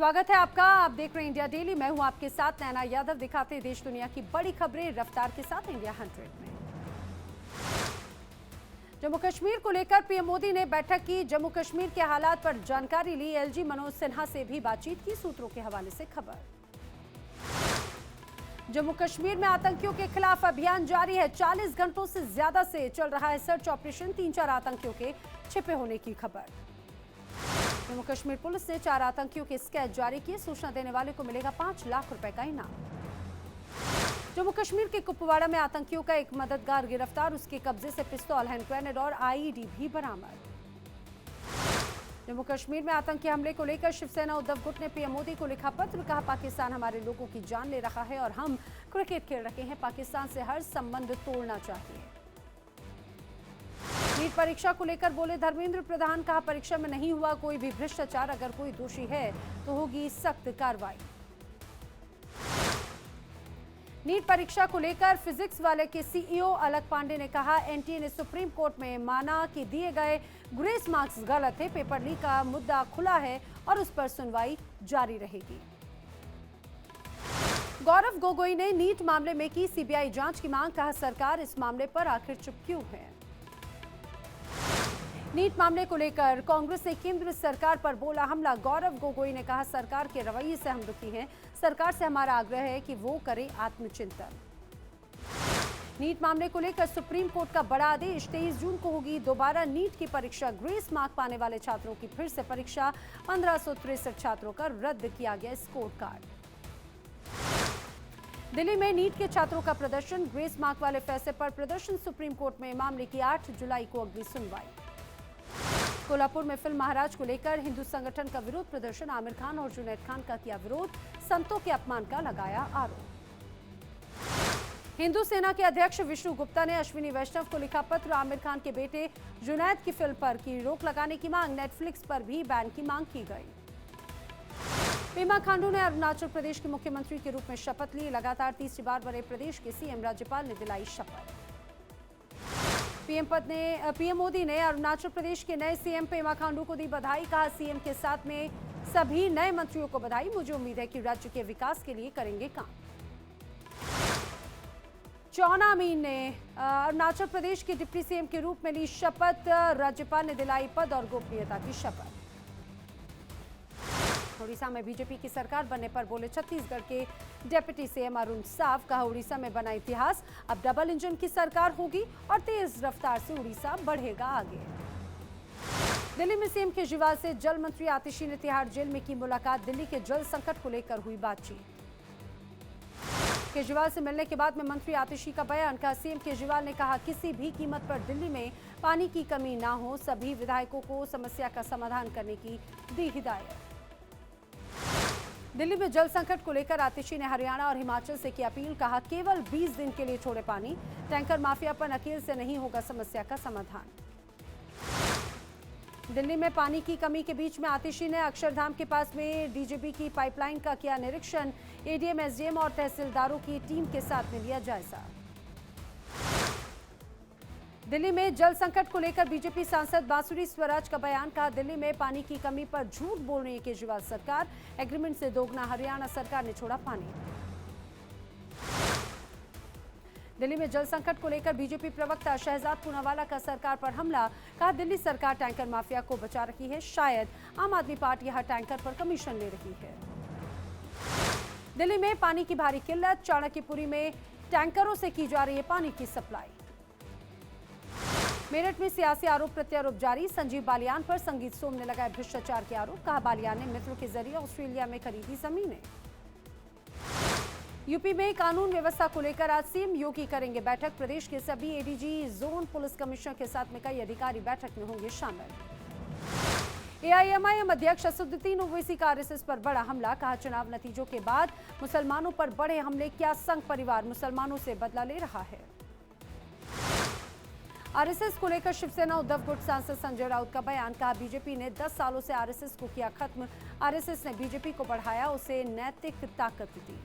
स्वागत है आपका। आप देख रहे हैं इंडिया डेली। मैं हूं आपके साथ नैना यादव। दिखाते हैं देश दुनिया की बड़ी खबरें रफ्तार के साथ इंडिया 100 में। जम्मू कश्मीर को लेकर पीएम मोदी ने बैठक की। जम्मू कश्मीर के हालात पर जानकारी ली। एलजी मनोज सिन्हा से भी बातचीत की। सूत्रों के हवाले से खबर। जम्मू कश्मीर में आतंकियों के खिलाफ अभियान जारी है। 40 घंटों से ज्यादा से चल रहा है सर्च ऑपरेशन। 3-4 आतंकियों के छिपे होने की खबर। जम्मू कश्मीर पुलिस ने 4 आतंकियों के स्केच जारी किए। सूचना देने वाले को मिलेगा 5 लाख रुपए का इनाम। जम्मू कश्मीर के कुपवाड़ा में आतंकियों का एक मददगार गिरफ्तार। उसके कब्जे से पिस्तौल, हैंड ग्रेनेड और आईईडी भी बरामद। जम्मू कश्मीर में आतंकी हमले को लेकर शिवसेना उद्धव गुट ने पीएम मोदी को लिखा पत्र। कहा, पाकिस्तान हमारे लोगों की जान ले रहा है और हम क्रिकेट खेल रहे हैं। पाकिस्तान से हर संबंध तोड़ना चाहिए। नीट परीक्षा को लेकर बोले धर्मेंद्र प्रधान। कहा, परीक्षा में नहीं हुआ कोई भी भ्रष्टाचार। अगर कोई दोषी है तो होगी सख्त कार्रवाई। नीट परीक्षा को लेकर फिजिक्स वाले के सीईओ अलक पांडे ने कहा, एनटीए ने सुप्रीम कोर्ट में माना कि दिए गए ग्रेस मार्क्स गलत है। पेपर लीक का मुद्दा खुला है और उस पर सुनवाई जारी रहेगी। गौरव गोगोई ने नीट मामले में की सीबीआई जांच की मांग। कहा, सरकार इस मामले पर आखिर चुप क्यों है। नीट मामले को लेकर कांग्रेस ने केंद्र सरकार पर बोला हमला। गौरव गोगोई ने कहा, सरकार के रवैये से हम दुखी हैं। सरकार से हमारा आग्रह है कि वो करे आत्मचिंतन। नीट मामले को लेकर सुप्रीम कोर्ट का बड़ा आदेश। 23 जून को होगी दोबारा नीट की परीक्षा। ग्रेस मार्क पाने वाले छात्रों की फिर से परीक्षा। 1563 छात्रों का रद्द किया गया स्कोर कार्ड। दिल्ली में नीट के छात्रों का प्रदर्शन। ग्रेस मार्क वाले फैसले पर प्रदर्शन। सुप्रीम कोर्ट में मामले की 8 जुलाई को अगली सुनवाई। कोल्हापुर में फिल्म महाराज को लेकर हिंदू संगठन का विरोध प्रदर्शन। आमिर खान और जुनैद खान का किया विरोध। संतों के अपमान का लगाया आरोप। हिंदू सेना के अध्यक्ष विष्णु गुप्ता ने अश्विनी वैष्णव को लिखा पत्र। आमिर खान के बेटे जुनैद की फिल्म पर की रोक लगाने की मांग। नेटफ्लिक्स पर भी बैन की मांग की गई। पेमा खांडू ने अरुणाचल प्रदेश के मुख्यमंत्री के रूप में शपथ ली। लगातार तीसरी बार बने प्रदेश के सीएम। राज्यपाल ने दिलाई शपथ। पीएम मोदी ने अरुणाचल प्रदेश के नए सीएम पेमा खांडू को दी बधाई। कहा, सीएम के साथ में सभी नए मंत्रियों को बधाई। मुझे उम्मीद है कि राज्य के विकास के लिए करेंगे काम। चौना मीन ने अरुणाचल प्रदेश के डिप्टी सीएम के रूप में ली शपथ। राज्यपाल ने दिलाई पद और गोपनीयता की शपथ। उड़ीसा में बीजेपी की सरकार बनने पर बोले छत्तीसगढ़ के डिप्टी सीएम अरुण साव। कहा, उड़ीसा में बना इतिहास। अब डबल इंजन की सरकार होगी और तेज रफ्तार से उड़ीसा बढ़ेगा आगे। दिल्ली में सीएम केजरीवाल से जल मंत्री आतिशी ने तिहाड़ जेल में की मुलाकात। दिल्ली के जल संकट को लेकर हुई बातचीत। केजरीवाल से मिलने के बाद में मंत्री आतिशी का बयान। कहा, सीएम केजरीवाल ने कहा, किसी भी कीमत पर दिल्ली में पानी की कमी ना हो। सभी विधायकों को समस्या का समाधान करने की दी हिदायत। दिल्ली में जल संकट को लेकर आतिशी ने हरियाणा और हिमाचल से की अपील। कहा, केवल 20 दिन के लिए छोड़े पानी। टैंकर माफिया पर नकेल से नहीं होगा समस्या का समाधान। दिल्ली में पानी की कमी के बीच में आतिशी ने अक्षरधाम के पास में डीजीबी की पाइपलाइन का किया निरीक्षण। एडीएम, एसडीएम और तहसीलदारों की टीम के साथ में लिया जायजा। दिल्ली में जल संकट को लेकर बीजेपी सांसद बांसुरी स्वराज का बयान। कहा, दिल्ली में पानी की कमी पर झूठ बोल रही है केजरीवाल सरकार। एग्रीमेंट से दोगुना हरियाणा सरकार ने छोड़ा पानी। दिल्ली में जल संकट को लेकर बीजेपी प्रवक्ता शहजाद पूनावाला का सरकार पर हमला। कहा, दिल्ली सरकार टैंकर माफिया को बचा रही है। शायद आम आदमी पार्टी हर टैंकर पर कमीशन ले रही है। दिल्ली में पानी की भारी किल्लत। चाणक्यपुरी में टैंकरों से की जा रही है पानी की सप्लाई। मेरठ में सियासी आरोप प्रत्यारोप जारी। संजीव बालियान पर संगीत सोम ने लगाए भ्रष्टाचार के आरोप। कहा, बालियान ने मित्रों के जरिए ऑस्ट्रेलिया में खरीदी जमीनें। यूपी में कानून व्यवस्था को लेकर आज सीएम योगी करेंगे बैठक। प्रदेश के सभी एडीजी, जोन पुलिस कमिश्नर के साथ में कई अधिकारी बैठक में होंगे शामिल। एआईएमआईएम अध्यक्ष असदुद्दीन ओवैसी का आरएसएस पर बड़ा हमला। कहा, चुनाव नतीजों के बाद मुसलमानों पर बड़े हमले। क्या संघ परिवार मुसलमानों से बदला ले रहा है। आरएसएस को लेकर शिवसेना उद्धव गुट सांसद संजय राउत का बयान। कहा, बीजेपी ने 10 सालों से आरएसएस को किया खत्म। आरएसएस ने बीजेपी को बढ़ाया, उसे नैतिक ताकत दी।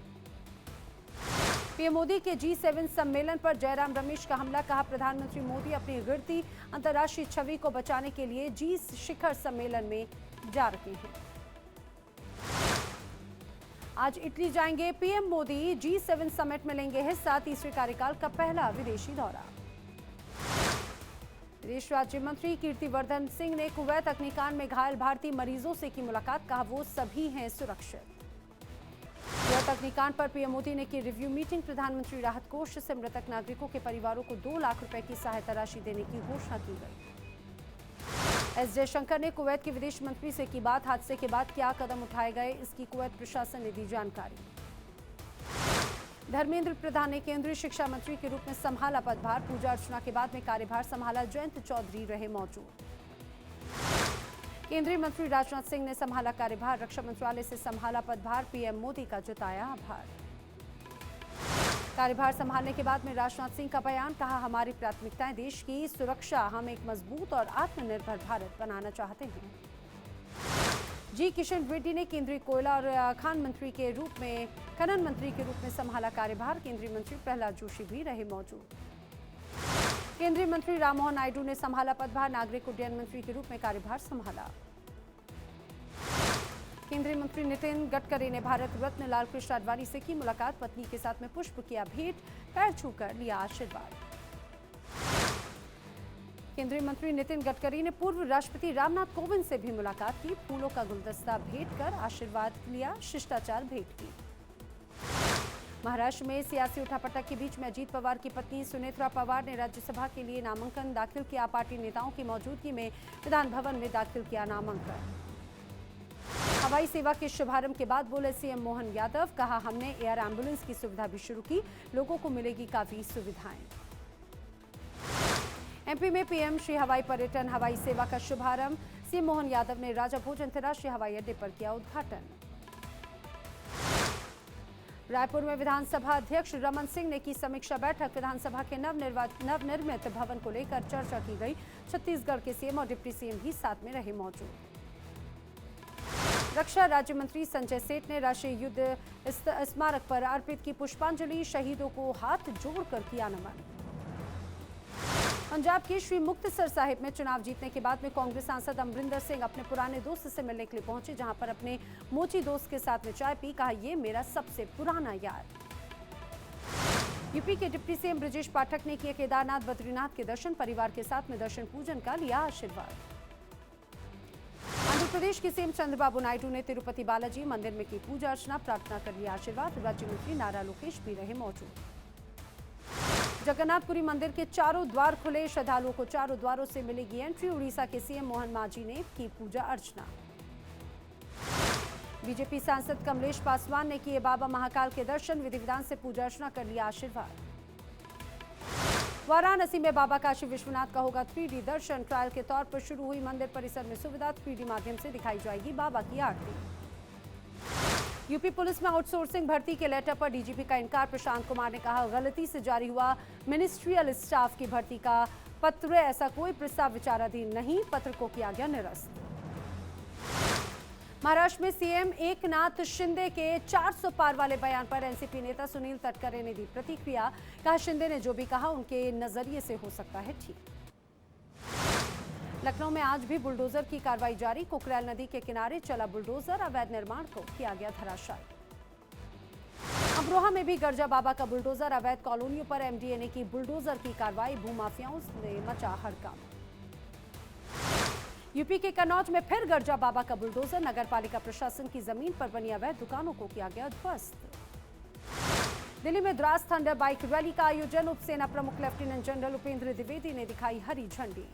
पीएम मोदी के G7 सम्मेलन पर जयराम रमेश का हमला। कहा, प्रधानमंत्री मोदी अपनी गिरती अंतर्राष्ट्रीय छवि को बचाने के लिए G शिखर सम्मेलन में जा रहे हैं। आज इटली जाएंगे पीएम मोदी, G7 समिट में लेंगे हिस्सा, तीसरे कार्यकाल का पहला विदेशी दौरा। विदेश राज्य मंत्री कीर्तिवर्धन सिंह ने कुवैत अग्निकांड में घायल भारतीय मरीजों से की मुलाकात, कहा वो सभी हैं सुरक्षित। कुवैत अग्निकांड पर पीएम मोदी ने की रिव्यू मीटिंग, प्रधानमंत्री राहत कोष से मृतक नागरिकों के परिवारों को 2 लाख रुपए की सहायता राशि देने की घोषणा की गई। एस जयशंकर ने कुवैत के विदेश मंत्री से की बात, हादसे के बाद क्या कदम उठाए गए, इसकी कुवैत प्रशासन ने दी जानकारी। धर्मेंद्र प्रधान ने केंद्रीय शिक्षा मंत्री के रूप में संभाला पदभार, पूजा अर्चना के बाद में कार्यभार संभाला, जयंत चौधरी रहे मौजूद। केंद्रीय मंत्री राजनाथ सिंह ने संभाला कार्यभार, रक्षा मंत्रालय से संभाला पदभार, पीएम मोदी का जताया आभार। कार्यभार संभालने के बाद में राजनाथ सिंह का बयान, कहा हमारी प्राथमिकताएं देश की सुरक्षा, हम एक मजबूत और आत्मनिर्भर भारत बनाना चाहते हैं। जी किशन रेड्डी ने केंद्रीय कोयला और खनन मंत्री के रूप में संभाला कार्यभार, केंद्रीय मंत्री प्रहलाद जोशी भी रहे मौजूद। केंद्रीय मंत्री राममोहन नायडू ने संभाला पदभार, नागरिक उड्डयन मंत्री के रूप में कार्यभार संभाला। केंद्रीय मंत्री नितिन गडकरी ने भारत रत्न लाल कृष्ण आडवाणी से की मुलाकात, पत्नी के साथ में पुष्प किया भेंट, पैर छूकर लिया आशीर्वाद। केंद्रीय मंत्री नितिन गडकरी ने पूर्व राष्ट्रपति रामनाथ कोविंद से भी मुलाकात की, फूलों का गुलदस्ता भेंट कर आशीर्वाद लिया, शिष्टाचार भेंट की। महाराष्ट्र में सियासी उठापटक के बीच में अजीत पवार की पत्नी सुनेत्रा पवार ने राज्यसभा के लिए नामांकन दाखिल किया, पार्टी नेताओं की मौजूदगी में विधान भवन में दाखिल किया नामांकन। हवाई सेवा के शुभारंभ के बाद बोले सीएम मोहन यादव, कहा हमने एयर एम्बुलेंस की सुविधा भी शुरू की, लोगों को मिलेगी काफी सुविधाएं। एमपी में पीएम श्री हवाई पर्यटन हवाई सेवा का शुभारंभ, सीएम मोहन यादव ने राजा भोज अंतर्राष्ट्रीय हवाई अड्डे पर किया उद्घाटन। रायपुर में विधानसभा अध्यक्ष रमन सिंह ने की समीक्षा बैठक, विधानसभा के नवनिर्मित भवन को लेकर चर्चा की गई, छत्तीसगढ़ के सीएम और डिप्टी सीएम भी साथ में रहे मौजूद। रक्षा राज्य मंत्री संजय सेठ ने राष्ट्रीय युद्ध स्मारक पर अर्पित की पुष्पांजलि, शहीदों को हाथ जोड़कर किया नमन। पंजाब के श्री मुक्तसर साहिब में चुनाव जीतने के बाद में कांग्रेस सांसद अमरिंदर सिंह अपने पुराने दोस्त से मिलने के लिए पहुंचे, जहां पर अपने मोची दोस्त के साथ में चाय पी, कहा ये मेरा सबसे पुराना यार। यूपी के डिप्टी सीएम ब्रजेश पाठक ने किए केदारनाथ बद्रीनाथ के दर्शन, परिवार के साथ में दर्शन पूजन का लिया आशीर्वाद। आंध्र प्रदेश के सीएम चंद्रबाबू नायडू ने तिरुपति बालाजी मंदिर में की पूजा अर्चना, प्रार्थना कर लिया आशीर्वाद, राज्य मंत्री नारा लोकेश भी रहे मौजूद। जगन्नाथपुरी मंदिर के चारों द्वार खुले, श्रद्धालुओं को चारों द्वारों से मिलेगी एंट्री, उड़ीसा के सीएम मोहन मांझी ने की पूजा अर्चना। बीजेपी सांसद कमलेश पासवान ने किए बाबा महाकाल के दर्शन, विधि विधान से पूजा अर्चना कर लिया आशीर्वाद। वाराणसी में बाबा काशी विश्वनाथ का होगा 3D दर्शन, ट्रायल के तौर पर शुरू हुई मंदिर परिसर में सुविधा, 3D माध्यम से दिखाई जाएगी बाबा की आरती। यूपी पुलिस में आउटसोर्सिंग भर्ती के लेटर पर डीजीपी का इनकार, प्रशांत कुमार ने कहा गलती से जारी हुआ मिनिस्ट्रियल स्टाफ की भर्ती का पत्र, ऐसा कोई प्रस्ताव विचाराधीन नहीं, पत्र को किया गया निरस्त। महाराष्ट्र में सीएम एकनाथ शिंदे के 400 पार वाले बयान पर एनसीपी नेता सुनील तटकरे ने दी प्रतिक्रिया, कहा शिंदे ने जो भी कहा उनके नजरिए से हो सकता है ठीक। लखनऊ में आज भी बुलडोजर की कार्रवाई जारी, कुकरेल नदी के किनारे चला बुलडोजर, अवैध निर्माण को किया गया धराशायी। अमरोहा में भी गर्जा बाबा का बुलडोजर, अवैध कॉलोनियों पर एमडीए ने की बुलडोजर की कार्रवाई, भूमाफियाओं ने मचा हड़कंप। यूपी के कन्नौज में फिर गर्जा बाबा का बुलडोजर, नगरपालिका प्रशासन की जमीन पर बनी अवैध दुकानों को किया गया ध्वस्त। दिल्ली में द्रास थंडर बाइक रैली का आयोजन, उपसेना प्रमुख लेफ्टिनेंट जनरल उपेंद्र द्विवेदी ने दिखाई हरी झंडी।